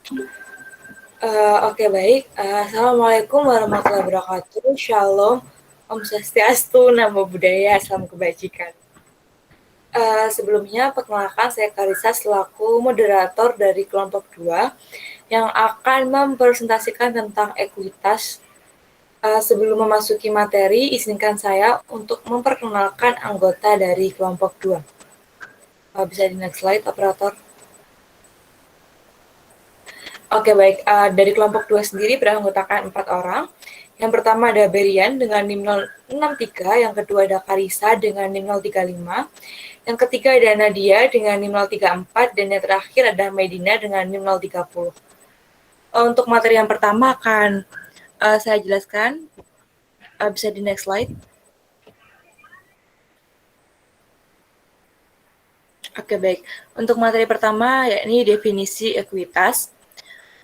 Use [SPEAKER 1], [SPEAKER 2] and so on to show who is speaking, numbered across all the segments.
[SPEAKER 1] Oke baik. Assalamualaikum warahmatullahi wabarakatuh. Shalom, Om Swastiastu, Namo Buddhaya, Salam Kebajikan. Sebelumnya, perkenalkan saya Karissa selaku moderator dari kelompok 2 yang akan mempresentasikan tentang ekuitas. Sebelum memasuki materi, izinkan saya untuk memperkenalkan anggota dari kelompok 2. Bisa di next slide, operator. Oke baik, dari kelompok 2 sendiri beranggotakan 4 orang. Yang pertama ada Berian dengan NIM 063, yang kedua ada Karissa dengan NIM 035, yang ketiga ada Nadia dengan NIM 034, dan yang terakhir ada Medina dengan NIM 030. Untuk materi yang pertama akan saya jelaskan, bisa di next slide. Oke baik, untuk materi pertama yakni definisi ekuitas.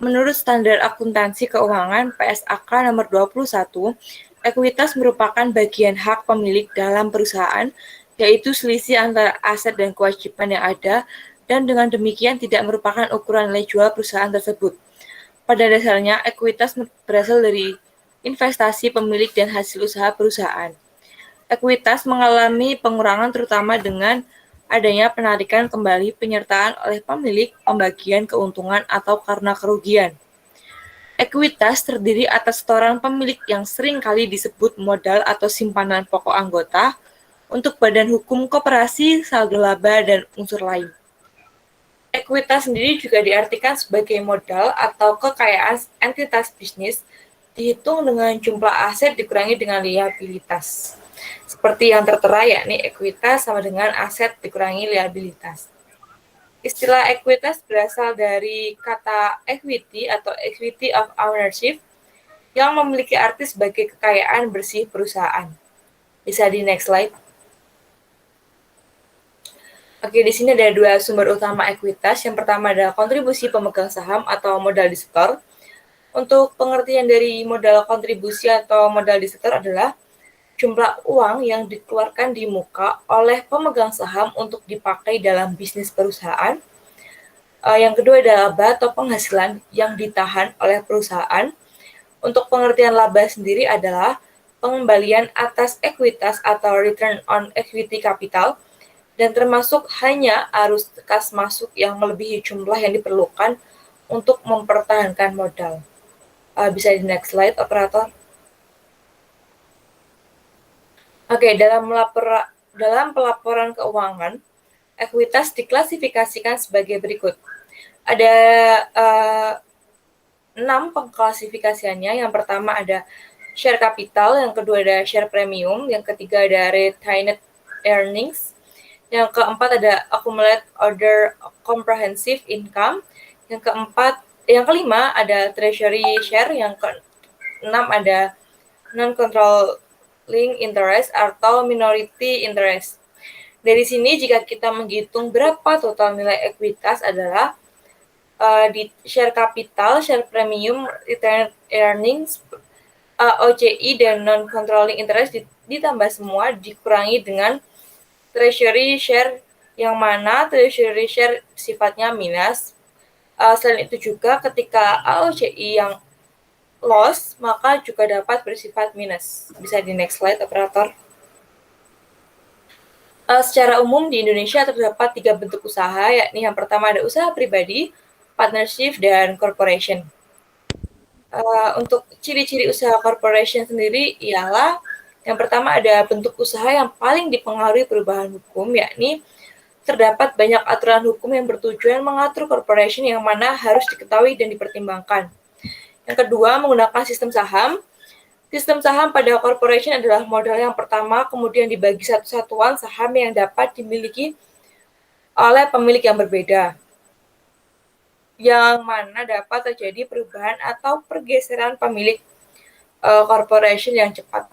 [SPEAKER 1] Menurut Standar Akuntansi Keuangan PSAK nomor 21, ekuitas merupakan bagian hak pemilik dalam perusahaan, yaitu selisih antara aset dan kewajiban yang ada, dan dengan demikian tidak merupakan ukuran nilai jual perusahaan tersebut. Pada dasarnya, ekuitas berasal dari investasi pemilik dan hasil usaha perusahaan. Ekuitas mengalami pengurangan terutama dengan adanya penarikan kembali penyertaan oleh pemilik, pembagian keuntungan, atau karena kerugian. Ekuitas terdiri atas setoran pemilik yang sering kali disebut modal atau simpanan pokok anggota untuk badan hukum koperasi, saldo laba, dan unsur lain. Ekuitas sendiri juga diartikan sebagai modal atau kekayaan entitas bisnis dihitung dengan jumlah aset dikurangi dengan liabilitas. Seperti yang tertera yakni ekuitas sama dengan aset dikurangi liabilitas. Istilah ekuitas berasal dari kata equity atau equity of ownership yang memiliki arti sebagai kekayaan bersih perusahaan. Bisa di next slide. Oke, di sini ada dua sumber utama ekuitas. Yang pertama adalah kontribusi pemegang saham atau modal disetor. Untuk pengertian dari modal kontribusi atau modal disetor adalah jumlah uang yang dikeluarkan di muka oleh pemegang saham untuk dipakai dalam bisnis perusahaan. Yang kedua adalah laba atau penghasilan yang ditahan oleh perusahaan. Untuk pengertian laba sendiri adalah pengembalian atas ekuitas atau return on equity capital, dan termasuk hanya arus kas masuk yang melebihi jumlah yang diperlukan untuk mempertahankan modal. Bisa di next slide, operator. Oke, dalam pelaporan keuangan, ekuitas diklasifikasikan sebagai berikut. Ada 6 pengklasifikasiannya. Yang pertama ada share capital, yang kedua ada share premium, yang ketiga ada retained earnings, yang keempat ada accumulated other comprehensive income, yang kelima ada treasury share, yang keenam ada non-controlling interest atau minority interest. Dari sini jika kita menghitung berapa total nilai ekuitas adalah di share capital, share premium, retained earnings, OCI, dan non-controlling interest ditambah semua dikurangi dengan treasury share, yang mana treasury share sifatnya minus. Selain itu juga ketika AOCI yang loss, maka juga dapat bersifat minus. Bisa di next slide, operator. Secara umum di Indonesia terdapat 3 bentuk usaha, yakni yang pertama ada usaha pribadi, partnership, dan corporation. Untuk ciri-ciri usaha corporation sendiri ialah yang pertama ada bentuk usaha yang paling dipengaruhi perubahan hukum, yakni terdapat banyak aturan hukum yang bertujuan mengatur corporation yang mana harus diketahui dan dipertimbangkan. Yang kedua, menggunakan sistem saham. Sistem saham pada corporation adalah modal yang pertama, kemudian dibagi satu satuan saham yang dapat dimiliki oleh pemilik yang berbeda, yang mana dapat terjadi perubahan atau pergeseran pemilik corporation yang cepat.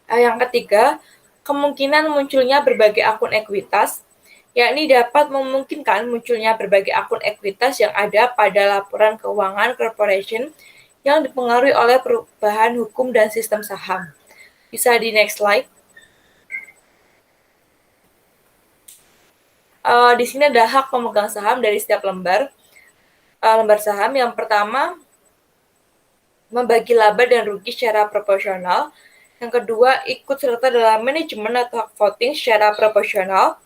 [SPEAKER 1] Yang ketiga, kemungkinan munculnya berbagai akun ekuitas, yakni dapat memungkinkan munculnya berbagai akun ekuitas yang ada pada laporan keuangan corporation yang dipengaruhi oleh perubahan hukum dan sistem saham. Bisa di next slide. Di sini ada hak pemegang saham dari setiap lembar. lembar saham. Yang pertama, membagi laba dan rugi secara proporsional. Yang kedua, ikut serta dalam manajemen atau hak voting secara proporsional.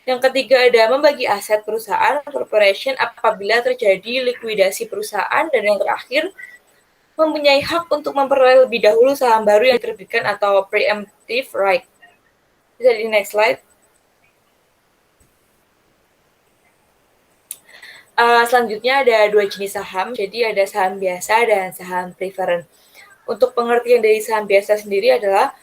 [SPEAKER 1] Yang ketiga ada membagi aset perusahaan corporation apabila terjadi likuidasi perusahaan. Dan yang terakhir, mempunyai hak untuk memperoleh lebih dahulu saham baru yang diterbitkan atau preemptive right. Bisa di next slide. Selanjutnya ada dua jenis saham, jadi ada saham biasa dan saham preferred. Untuk pengertian dari saham biasa sendiri adalah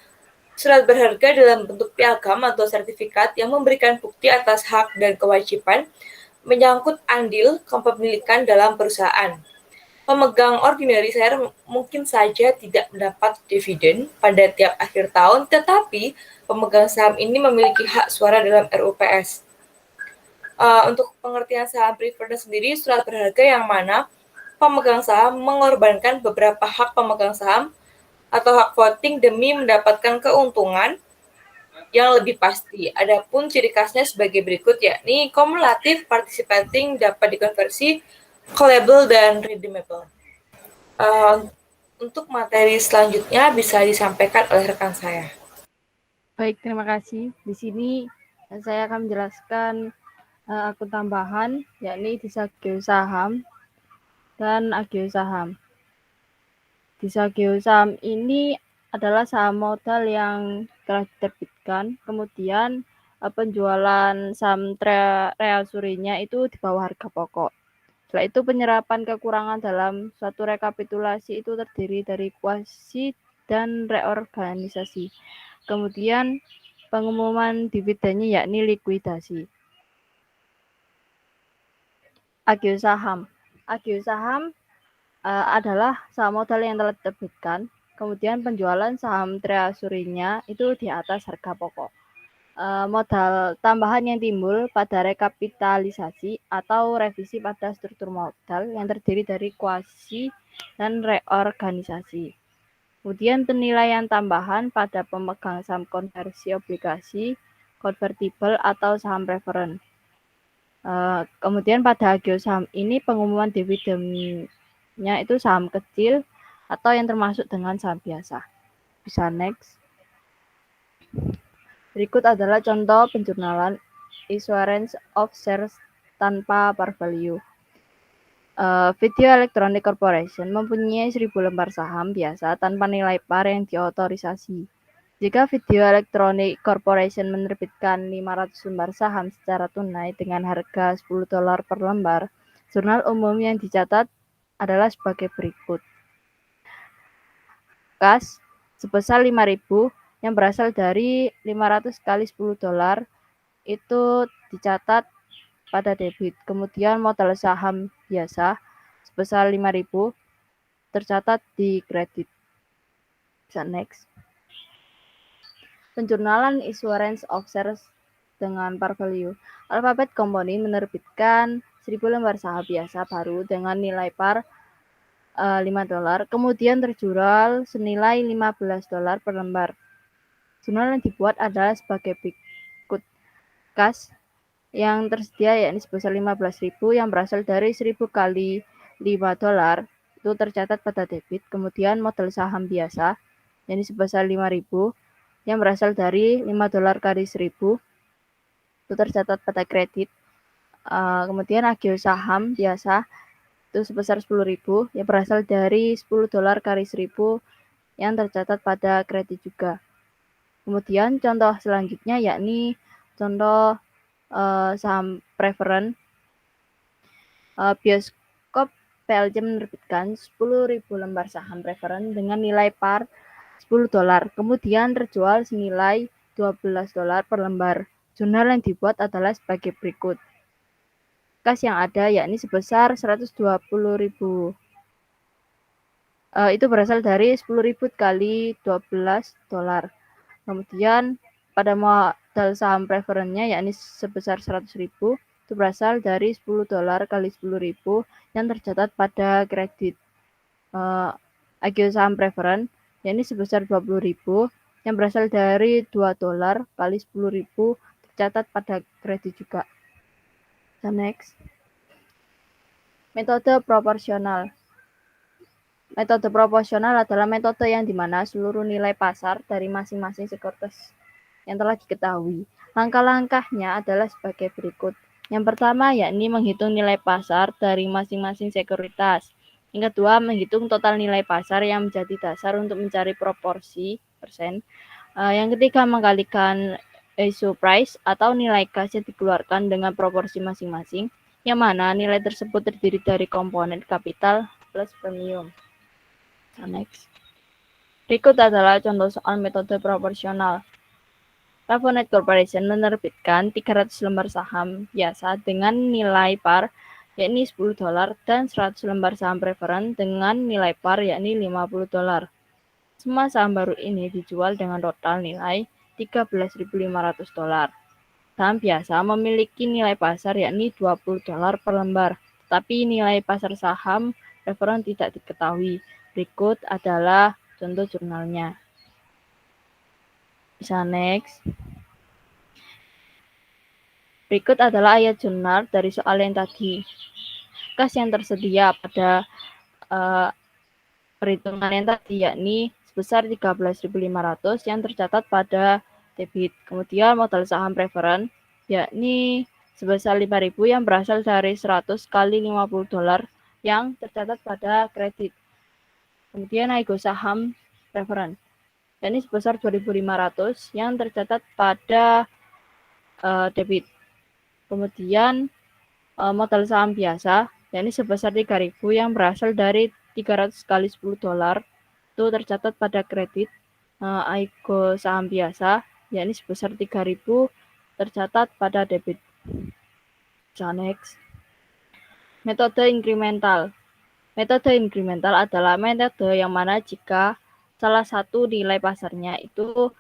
[SPEAKER 1] surat berharga dalam bentuk piagam atau sertifikat yang memberikan bukti atas hak dan kewajiban menyangkut andil kepemilikan dalam perusahaan. Pemegang ordinary share mungkin saja tidak mendapat dividen pada tiap akhir tahun, tetapi pemegang saham ini memiliki hak suara dalam RUPS. Untuk pengertian saham preferred sendiri, surat berharga yang mana pemegang saham mengorbankan beberapa hak pemegang saham atau hak voting demi mendapatkan keuntungan yang lebih pasti. Adapun ciri khasnya sebagai berikut, yakni kumulatif, participating, dapat dikonversi, callable, dan redeemable. Untuk materi selanjutnya bisa disampaikan oleh rekan saya.
[SPEAKER 2] Baik, terima kasih. Di sini saya akan menjelaskan akun tambahan, yakni Disageo saham dan Ageo saham. Disageo saham ini adalah saham modal yang telah diterbitkan, kemudian penjualan saham reasurinya itu di bawah harga pokok. Setelah itu penyerapan kekurangan dalam suatu rekapitulasi itu terdiri dari kuasi dan reorganisasi. Kemudian pengumuman dividennya yakni likuidasi. Ageo saham. Ageo saham adalah saham modal yang telah diterbitkan, kemudian penjualan saham treasurinya itu di atas harga pokok. Modal tambahan yang timbul pada rekapitalisasi atau revisi pada struktur modal yang terdiri dari kuasi dan reorganisasi. Kemudian penilaian tambahan pada pemegang saham konversi obligasi, konvertibel atau saham preferred. Kemudian pada agio saham ini pengumuman dividennya itu saham kecil atau yang termasuk dengan saham biasa. Bisa next. Berikut adalah contoh penjurnalan issuance of shares tanpa par value. Video Electronic Corporation mempunyai 1000 lembar saham biasa tanpa nilai par yang diotorisasi. Jika Video Electronic Corporation menerbitkan 500 lembar saham secara tunai dengan harga $10 per lembar, jurnal umum yang dicatat adalah sebagai berikut. Kas sebesar 5.000 yang berasal dari 500 kali $10 itu dicatat pada debit. Kemudian modal saham biasa sebesar 5.000 tercatat di kredit. Bisa next. Penjurnalan issuance of shares dengan par value. Alphabet Company menerbitkan 1000 lembar saham biasa baru dengan nilai par $5, kemudian terjual senilai $15 per lembar. Jurnal yang dibuat adalah sebagai berikut. Kas yang tersedia yakni sebesar 15.000 yang berasal dari 1000 kali $5 itu tercatat pada debit. Kemudian modal saham biasa yakni sebesar 5.000 yang berasal dari $5 kali 1000 itu tercatat pada kredit. Kemudian agio saham biasa itu sebesar 10.000 yang berasal dari $10 kali 1000 yang tercatat pada kredit juga. Kemudian contoh selanjutnya yakni contoh saham preferred. Bioskop PLC menerbitkan 10.000 lembar saham preferred dengan nilai par $10, kemudian terjual senilai $12 per lembar. Jurnal yang dibuat adalah sebagai berikut. Kas yang ada yakni sebesar 120.000. Itu berasal dari 10.000 kali $12. Kemudian pada modal saham preferennya yakni sebesar 100.000 itu berasal dari $10 kali 10.000 yang tercatat pada kredit. Agio saham preferred yakni sebesar 20.000 yang berasal dari $2 kali 10.000 tercatat pada kredit juga. Next. Metode proporsional. Metode proporsional adalah metode yang dimana seluruh nilai pasar dari masing-masing sekuritas yang telah diketahui. Langkah-langkahnya adalah sebagai berikut. Yang pertama yakni menghitung nilai pasar dari masing-masing sekuritas. Yang kedua, menghitung total nilai pasar yang menjadi dasar untuk mencari proporsi persen. Yang ketiga, mengkalikan issue price atau nilai kas yang dikeluarkan dengan proporsi masing-masing, yang mana nilai tersebut terdiri dari komponen kapital plus premium. Next. Berikut adalah contoh soal metode proporsional. Rafonet Corporation menerbitkan 300 lembar saham biasa dengan nilai par yakni $10 dan 100 lembar saham preferen dengan nilai par yakni $50. Semua saham baru ini dijual dengan total nilai $13.500. Saham biasa memiliki nilai pasar yakni $20 per lembar, tetapi nilai pasar saham preferen tidak diketahui. Berikut adalah contoh jurnalnya. Bisa next. Berikut adalah ayat jurnal dari soal yang tadi. Kas yang tersedia pada perhitungan yang tadi yakni sebesar 13.500 yang tercatat pada debit. Kemudian modal saham preferen yakni sebesar 5.000 yang berasal dari 100 kali $50 yang tercatat pada kredit. Kemudian nego saham preferen yakni sebesar 2.500 yang tercatat pada debit. Kemudian modal saham biasa yakni sebesar 3.000 yang berasal dari 300 kali $10 itu tercatat pada kredit. Nego saham biasa yakni sebesar 3.000 tercatat pada debit. Next. Metode inkremental. Metode inkremental adalah metode yang mana jika salah satu nilai pasarnya itu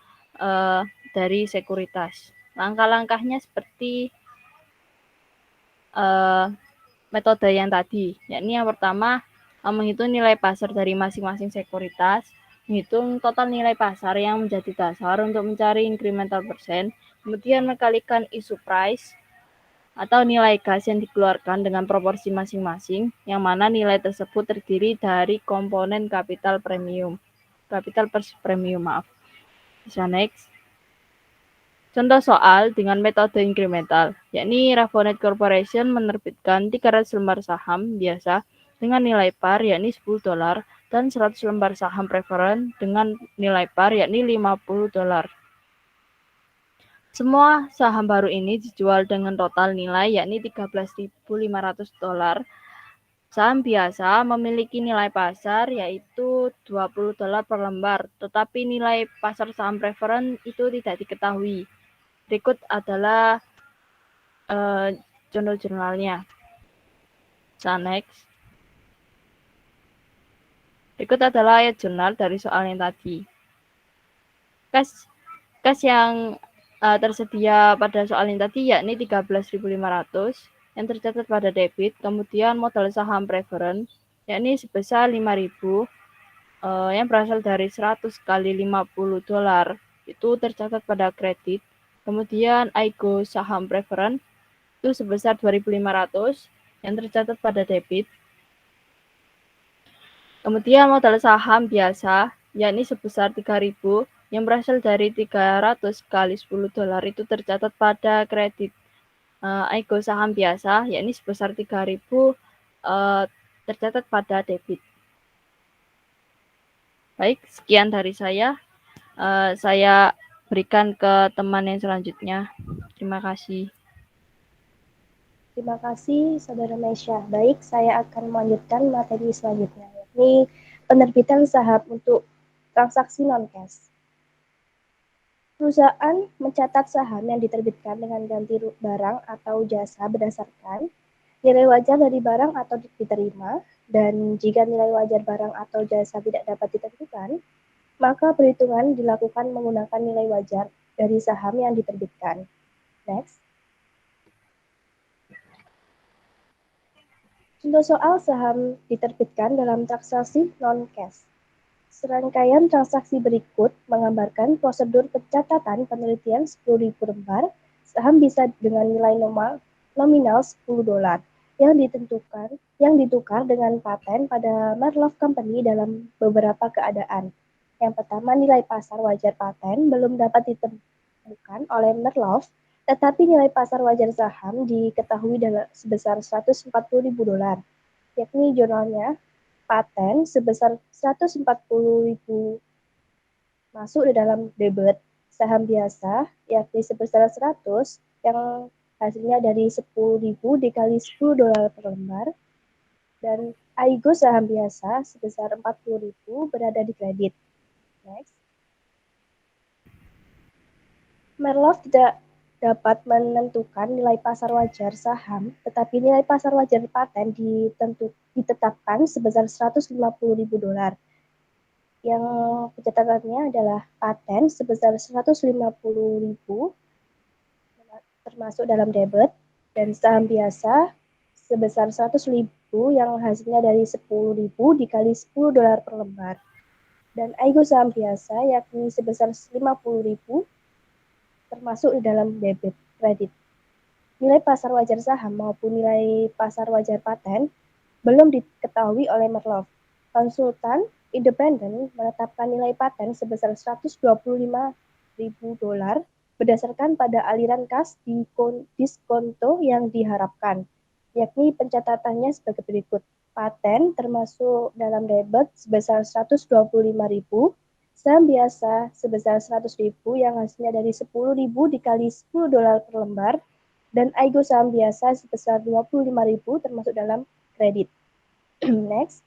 [SPEAKER 2] dari sekuritas. Langkah-langkahnya seperti metode yang tadi, yakni yang pertama menghitung nilai pasar dari masing-masing sekuritas, menghitung total nilai pasar yang menjadi dasar untuk mencari incremental persen, kemudian mengkalikan issue price atau nilai kas yang dikeluarkan dengan proporsi masing-masing, yang mana nilai tersebut terdiri dari komponen kapital plus premium. Bisa next. Contoh soal dengan metode inkremental, yakni Rafonet Corporation menerbitkan 300 lembar saham biasa dengan nilai par yakni $10 dan 100 lembar saham preferen dengan nilai par yakni $50. Semua saham baru ini dijual dengan total nilai yakni $13.500. Saham biasa memiliki nilai pasar yaitu $20 per lembar, tetapi nilai pasar saham preferen itu tidak diketahui. Berikut adalah contoh jurnalnya. Next. Berikut adalah ayat jurnal dari soal yang tadi. Kas yang tersedia pada soal yang tadi yakni 13.500 yang tercatat pada debit, kemudian modal saham preferen yakni sebesar 5.000 yang berasal dari 100 kali $50 itu tercatat pada kredit. Kemudian nego saham preferen itu sebesar 2.500 yang tercatat pada debit. Kemudian modal saham biasa yakni sebesar 3.000 yang berasal dari 300 kali $10 itu tercatat pada kredit. Nego saham biasa yakni sebesar 3.000 tercatat pada debit. Baik, sekian dari saya. Saya berikan ke teman yang selanjutnya. Terima kasih.
[SPEAKER 3] Terima kasih, Saudara Mesya. Baik, saya akan melanjutkan materi selanjutnya, yakni penerbitan saham untuk transaksi non-cash. Perusahaan mencatat saham yang diterbitkan dengan ganti barang atau jasa berdasarkan nilai wajar dari barang atau diterima, dan jika nilai wajar barang atau jasa tidak dapat ditentukan, maka perhitungan dilakukan menggunakan nilai wajar dari saham yang diterbitkan. Next. Contoh soal saham diterbitkan dalam transaksi non-cash. Serangkaian transaksi berikut menggambarkan prosedur pencatatan penelitian 10.000 lembar saham bisa dengan nilai nominal $10. yang ditukar dengan paten pada Merlove Company dalam beberapa keadaan. Yang pertama, nilai pasar wajar paten belum dapat ditemukan oleh Merlove, tetapi nilai pasar wajar saham diketahui sebesar $140.000, yakni jurnalnya paten sebesar $140.000 masuk di dalam debit saham biasa, yakni sebesar 100, yang hasilnya dari 10.000 dikali $10 per lembar, dan AIGO saham biasa sebesar 40.000 berada di kredit. Next. Merlove tidak dapat menentukan nilai pasar wajar saham, tetapi nilai pasar wajar paten ditetapkan sebesar $150.000. Yang pencatatannya adalah paten sebesar 150.000 termasuk dalam debit, dan saham biasa sebesar 100.000 yang hasilnya dari 10.000 dikali $10 per lembar. Dan AIGO saham biasa yakni sebesar 50.000 termasuk di dalam debit kredit. Nilai pasar wajar saham maupun nilai pasar wajar paten belum diketahui oleh Merlove. Konsultan independen menetapkan nilai paten sebesar $125.000 berdasarkan pada aliran kas diskonto yang diharapkan, yakni pencatatannya sebagai berikut. Paten termasuk dalam debit sebesar $125.000, saham biasa sebesar 100.000 yang hasilnya dari 10.000 dikali $10 per lembar, dan AIGO saham biasa sebesar 25.000 termasuk dalam kredit. Next.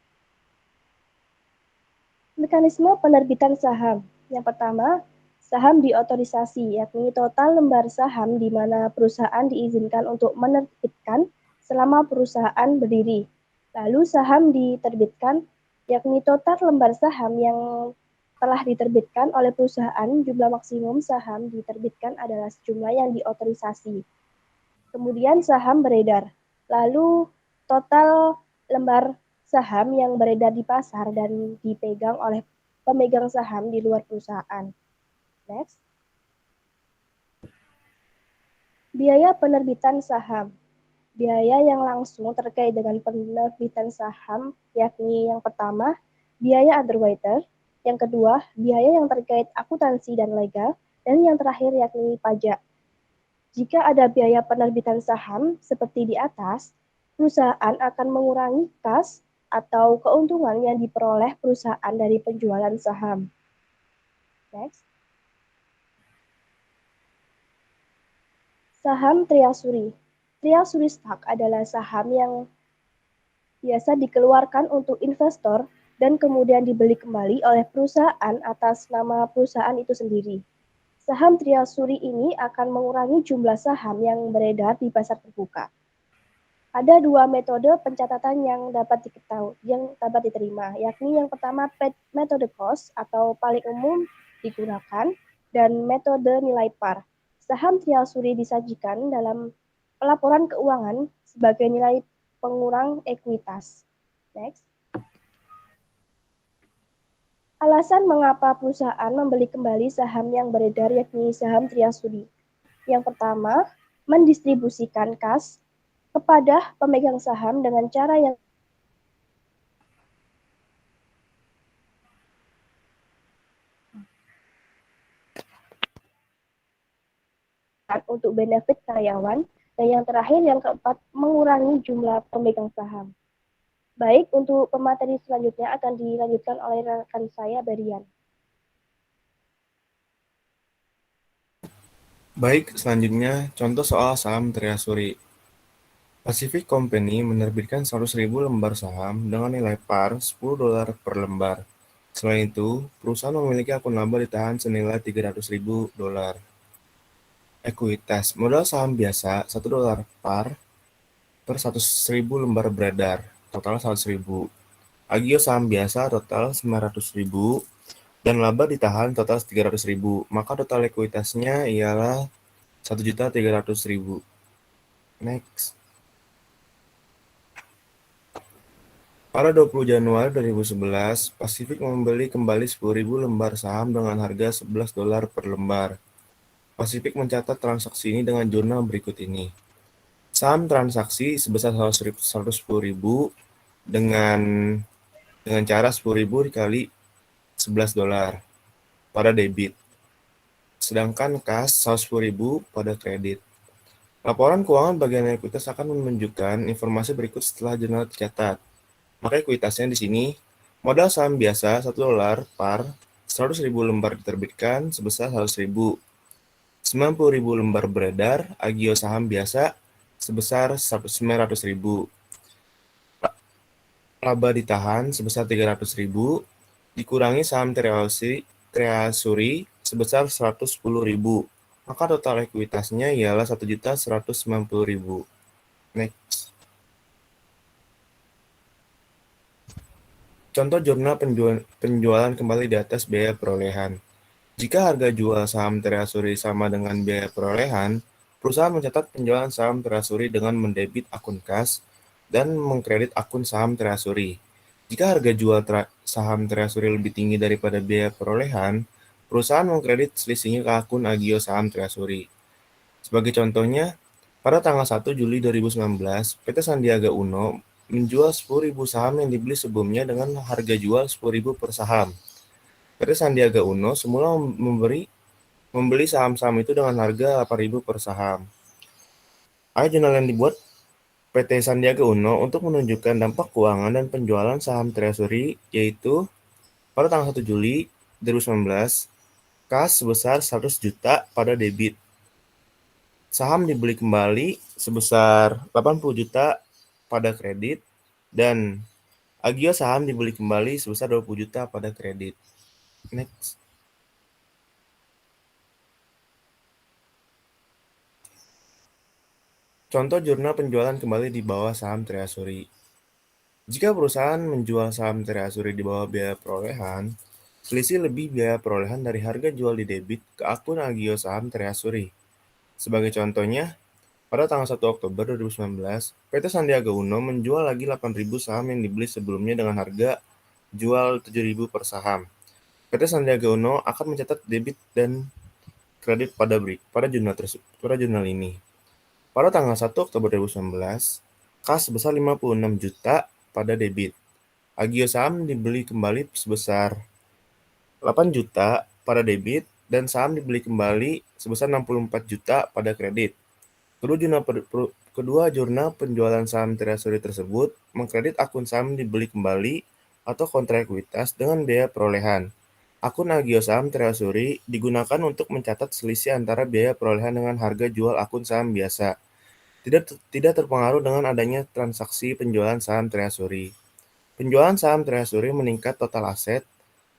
[SPEAKER 3] Mekanisme penerbitan saham. Yang pertama, saham diotorisasi, yakni total lembar saham di mana perusahaan diizinkan untuk menerbitkan selama perusahaan berdiri. Lalu saham diterbitkan, yakni total lembar saham yang telah diterbitkan oleh perusahaan. Jumlah maksimum saham diterbitkan adalah jumlah yang diotorisasi. Kemudian saham beredar. Lalu total lembar saham yang beredar di pasar dan dipegang oleh pemegang saham di luar perusahaan. Next. Biaya penerbitan saham. Biaya yang langsung terkait dengan penerbitan saham, yakni yang pertama, biaya underwriter, yang kedua, biaya yang terkait akuntansi dan legal, dan yang terakhir yakni pajak. Jika ada biaya penerbitan saham seperti di atas, perusahaan akan mengurangi kas atau keuntungan yang diperoleh perusahaan dari penjualan saham. Next. Saham Treasury. Treasury stock adalah saham yang biasa dikeluarkan untuk investor dan kemudian dibeli kembali oleh perusahaan atas nama perusahaan itu sendiri. Saham Treasury ini akan mengurangi jumlah saham yang beredar di pasar terbuka. Ada dua metode pencatatan yang dapat diterima, yakni yang pertama metode cost atau paling umum digunakan, dan metode nilai par. Saham Treasury disajikan dalam pelaporan keuangan sebagai nilai pengurang ekuitas. Next. Alasan mengapa perusahaan membeli kembali saham yang beredar yakni saham Treasury. Yang pertama, mendistribusikan kas kepada pemegang saham dengan cara yang untuk benefit karyawan, dan yang terakhir yang keempat, mengurangi jumlah pemegang saham. Baik, untuk pemateri selanjutnya akan dilanjutkan oleh rekan saya, Berian.
[SPEAKER 4] Baik, selanjutnya contoh soal saham Treasury. Pacific Company menerbitkan 100.000 lembar saham dengan nilai par $10 per lembar. Selain itu, perusahaan memiliki akun laba ditahan senilai $300.000. Ekuitas modal saham biasa $1 par per 100.000 lembar beredar, total 100.000. Agio saham biasa total 900.000 dan laba ditahan total 300.000, maka total ekuitasnya ialah 1.300.000. Next. Pada 20 Januari 2011, Pacific membeli kembali 10.000 lembar saham dengan harga $11 per lembar. Pacific mencatat transaksi ini dengan jurnal berikut ini. Saham transaksi sebesar 110.000 dengan cara 10.000 dikali $11 pada debit. Sedangkan kas 110.000 pada kredit. Laporan keuangan bagian ekuitas akan menunjukkan informasi berikut setelah jurnal tercatat. Maka ekuitasnya di sini, modal saham biasa $1 par 100.000 lembar diterbitkan sebesar 100.000. 90.000 lembar beredar, agio saham biasa sebesar 900.000. Laba ditahan sebesar 300.000, dikurangi saham treasury sebesar 110.000. Maka total ekuitasnya ialah 1.190.000. Next. Contoh jurnal penjualan kembali di atas biaya perolehan. Jika harga jual saham treasury sama dengan biaya perolehan, perusahaan mencatat penjualan saham treasury dengan mendebit akun kas dan mengkredit akun saham treasury. Jika harga jual saham treasury lebih tinggi daripada biaya perolehan, perusahaan mengkredit selisihnya ke akun agio saham treasury. Sebagai contohnya, pada tanggal 1 Juli 2019, PT Sandiaga Uno menjual 10.000 saham yang dibeli sebelumnya dengan harga jual 10.000 per saham. PT Sandiaga Uno semula membeli saham-saham itu dengan harga 8.000 per saham. Ada jurnal yang dibuat PT Sandiaga Uno untuk menunjukkan dampak keuangan dan penjualan saham treasury, yaitu pada tanggal 1 Juli 2019, kas sebesar 100 juta pada debit. Saham dibeli kembali sebesar 80 juta pada kredit, dan agio saham dibeli kembali sebesar 20 juta pada kredit. Next. Contoh jurnal penjualan kembali di bawah saham treasury. Jika perusahaan menjual saham treasury di bawah biaya perolehan, selisih lebih biaya perolehan dari harga jual di debit ke akun agio saham treasury. Sebagai contohnya, pada tanggal 1 Oktober 2019, PT Sandiaga Uno menjual lagi 8.000 saham yang dibeli sebelumnya dengan harga jual 7.000 per saham. PT Sandiaga Uno akan mencatat debit dan kredit pada jurnal ini. Pada tanggal 1 Oktober 2019, kas sebesar 56 juta pada debit. Agio saham dibeli kembali sebesar 8 juta pada debit dan saham dibeli kembali sebesar 64 juta pada kredit. Kedua jurnal penjualan saham treasury tersebut mengkredit akun saham dibeli kembali atau kontra ekuitas dengan biaya perolehan. Akun agio saham treasury digunakan untuk mencatat selisih antara biaya perolehan dengan harga jual akun saham biasa. Tidak terpengaruh dengan adanya transaksi penjualan saham treasury. Penjualan saham treasury meningkat total aset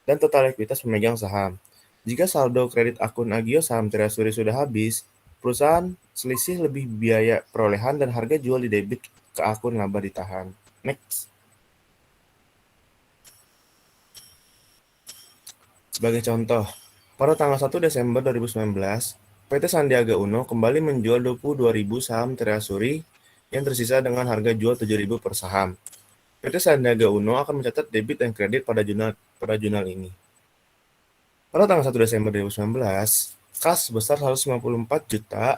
[SPEAKER 4] dan total ekuitas pemegang saham. Jika saldo kredit akun agio saham treasury sudah habis, perusahaan selisih lebih biaya perolehan dan harga jual di debit ke akun laba ditahan. Next. Sebagai contoh, pada tanggal 1 Desember 2019, PT Sandiaga Uno kembali menjual 22.000 saham treasury yang tersisa dengan harga jual 7.000 per saham. PT Sandiaga Uno akan mencatat debit dan kredit pada jurnal ini. Pada tanggal 1 Desember 2019, kas sebesar 154 juta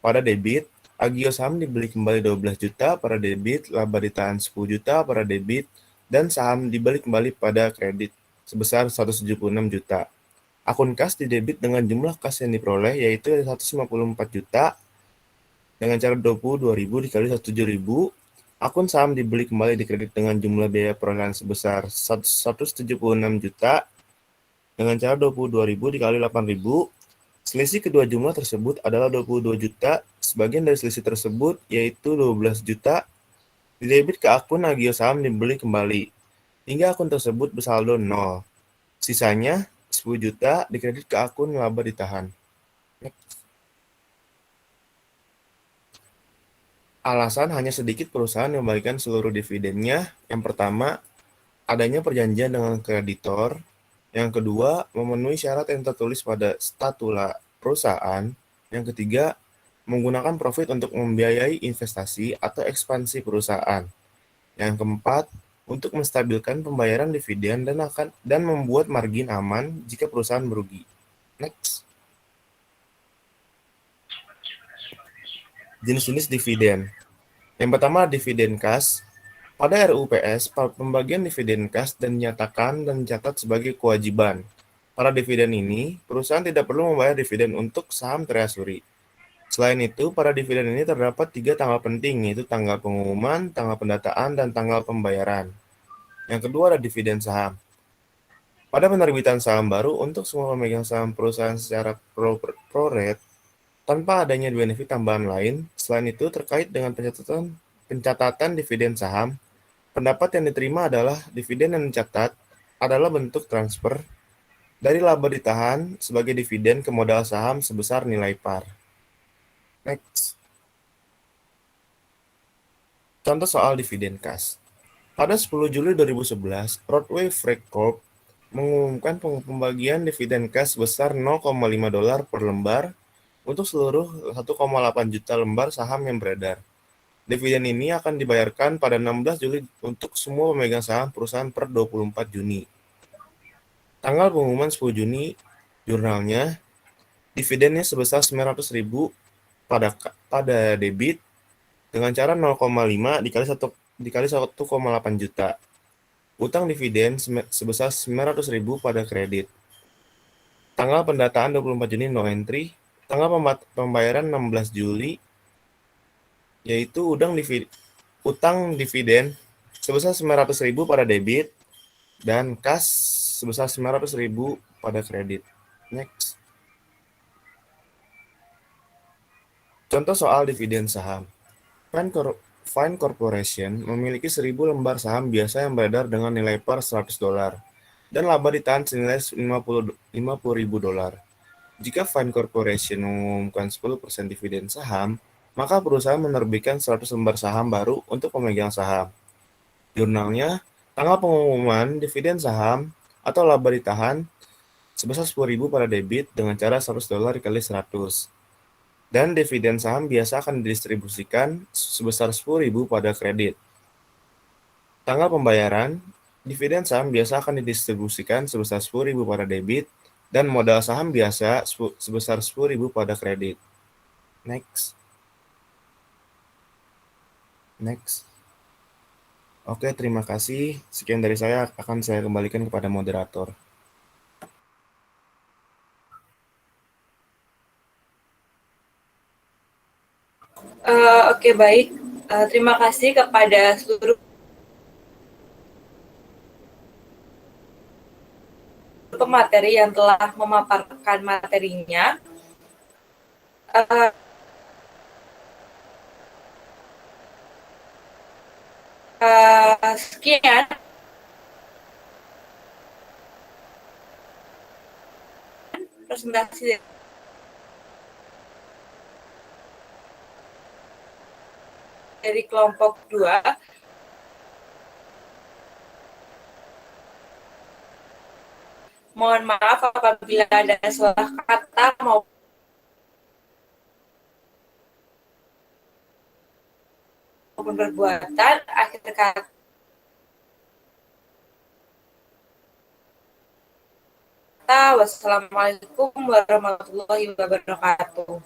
[SPEAKER 4] pada debit, agio saham dibeli kembali 12 juta pada debit, laba ditahan 10 juta pada debit, dan saham dibeli kembali pada kredit sebesar 176 juta. Akun kas didebit dengan jumlah kas yang diperoleh, yaitu 154 juta dengan cara 22.000 dikali 107.000. Akun saham dibeli kembali dikredit dengan jumlah biaya perolehan sebesar 176 juta dengan cara 22.000 dikali 8.000. Selisih kedua jumlah tersebut adalah 22 juta. Sebagian dari selisih tersebut, yaitu 12 juta, didebit ke akun agio saham dibeli kembali, hingga akun tersebut bersaldo 0. Sisanya 10 juta dikredit ke akun laba ditahan. Alasan hanya sedikit perusahaan membagikan seluruh dividennya. Yang pertama, adanya perjanjian dengan kreditor. Yang kedua, memenuhi syarat yang tertulis pada statula perusahaan. Yang ketiga, menggunakan profit untuk membiayai investasi atau ekspansi perusahaan. Yang keempat, untuk menstabilkan pembayaran dividen dan membuat margin aman jika perusahaan merugi. Next. Jenis-jenis dividen. Yang pertama, dividen kas. Pada RUU PS, pembagian dividen kas dan dinyatakan dan dicatat sebagai kewajiban. Pada dividen ini, perusahaan tidak perlu membayar dividen untuk saham treasury. Selain itu, pada dividen ini terdapat 3 tanggal penting, yaitu tanggal pengumuman, tanggal pendataan, dan tanggal pembayaran. Yang kedua ada dividen saham. Pada penerbitan saham baru untuk semua pemegang saham perusahaan secara pro-rate, tanpa adanya benefit tambahan lain, selain itu terkait dengan pencatatan dividen saham, pendapat yang diterima adalah dividen yang dicatat adalah bentuk transfer dari laba ditahan sebagai dividen ke modal saham sebesar nilai par. Next. Contoh soal dividen kas. Pada 10 Juli 2011, Roadway Freight Corp mengumumkan pembagian dividen kas sebesar $0,5 per lembar untuk seluruh 1,8 juta lembar saham yang beredar. Dividen ini akan dibayarkan pada 16 Juli untuk semua pemegang saham perusahaan per 24 Juni. Tanggal pengumuman 10 Juni, jurnalnya, dividennya sebesar 900.000 pada debit dengan cara 0,5 dikali 1,8 juta. Utang dividen sebesar 900.000 pada kredit. Tanggal pendataan 24 Juni no entry. Tanggal pembayaran 16 Juli, yaitu utang dividen sebesar 900.000 pada debit dan kas sebesar 900.000 pada kredit. Next. Contoh soal dividen saham. Fine Corporation memiliki 1.000 lembar saham biasa yang beredar dengan nilai par $100 dan laba ditahan senilai $50.000. Jika Fine Corporation mengumumkan 10% dividen saham, maka perusahaan menerbitkan 100 lembar saham baru untuk pemegang saham. Jurnalnya, tanggal pengumuman dividen saham atau laba ditahan sebesar 10.000 pada debit dengan cara $100 dikali 100. Dan dividen saham biasa akan didistribusikan sebesar 10.000 pada kredit. Tanggal pembayaran, dividen saham biasa akan didistribusikan sebesar 10.000 pada debit dan modal saham biasa sebesar 10.000 pada kredit. Next. Oke, terima kasih. Sekian dari saya, akan saya kembalikan kepada moderator.
[SPEAKER 1] Oke, baik. Terima kasih kepada seluruh pemateri yang telah memaparkan materinya. Sekian presentasi dari kelompok 2. Mohon maaf apabila ada salah kata maupun perbuatan. Akhir kata, wassalamualaikum warahmatullahi wabarakatuh.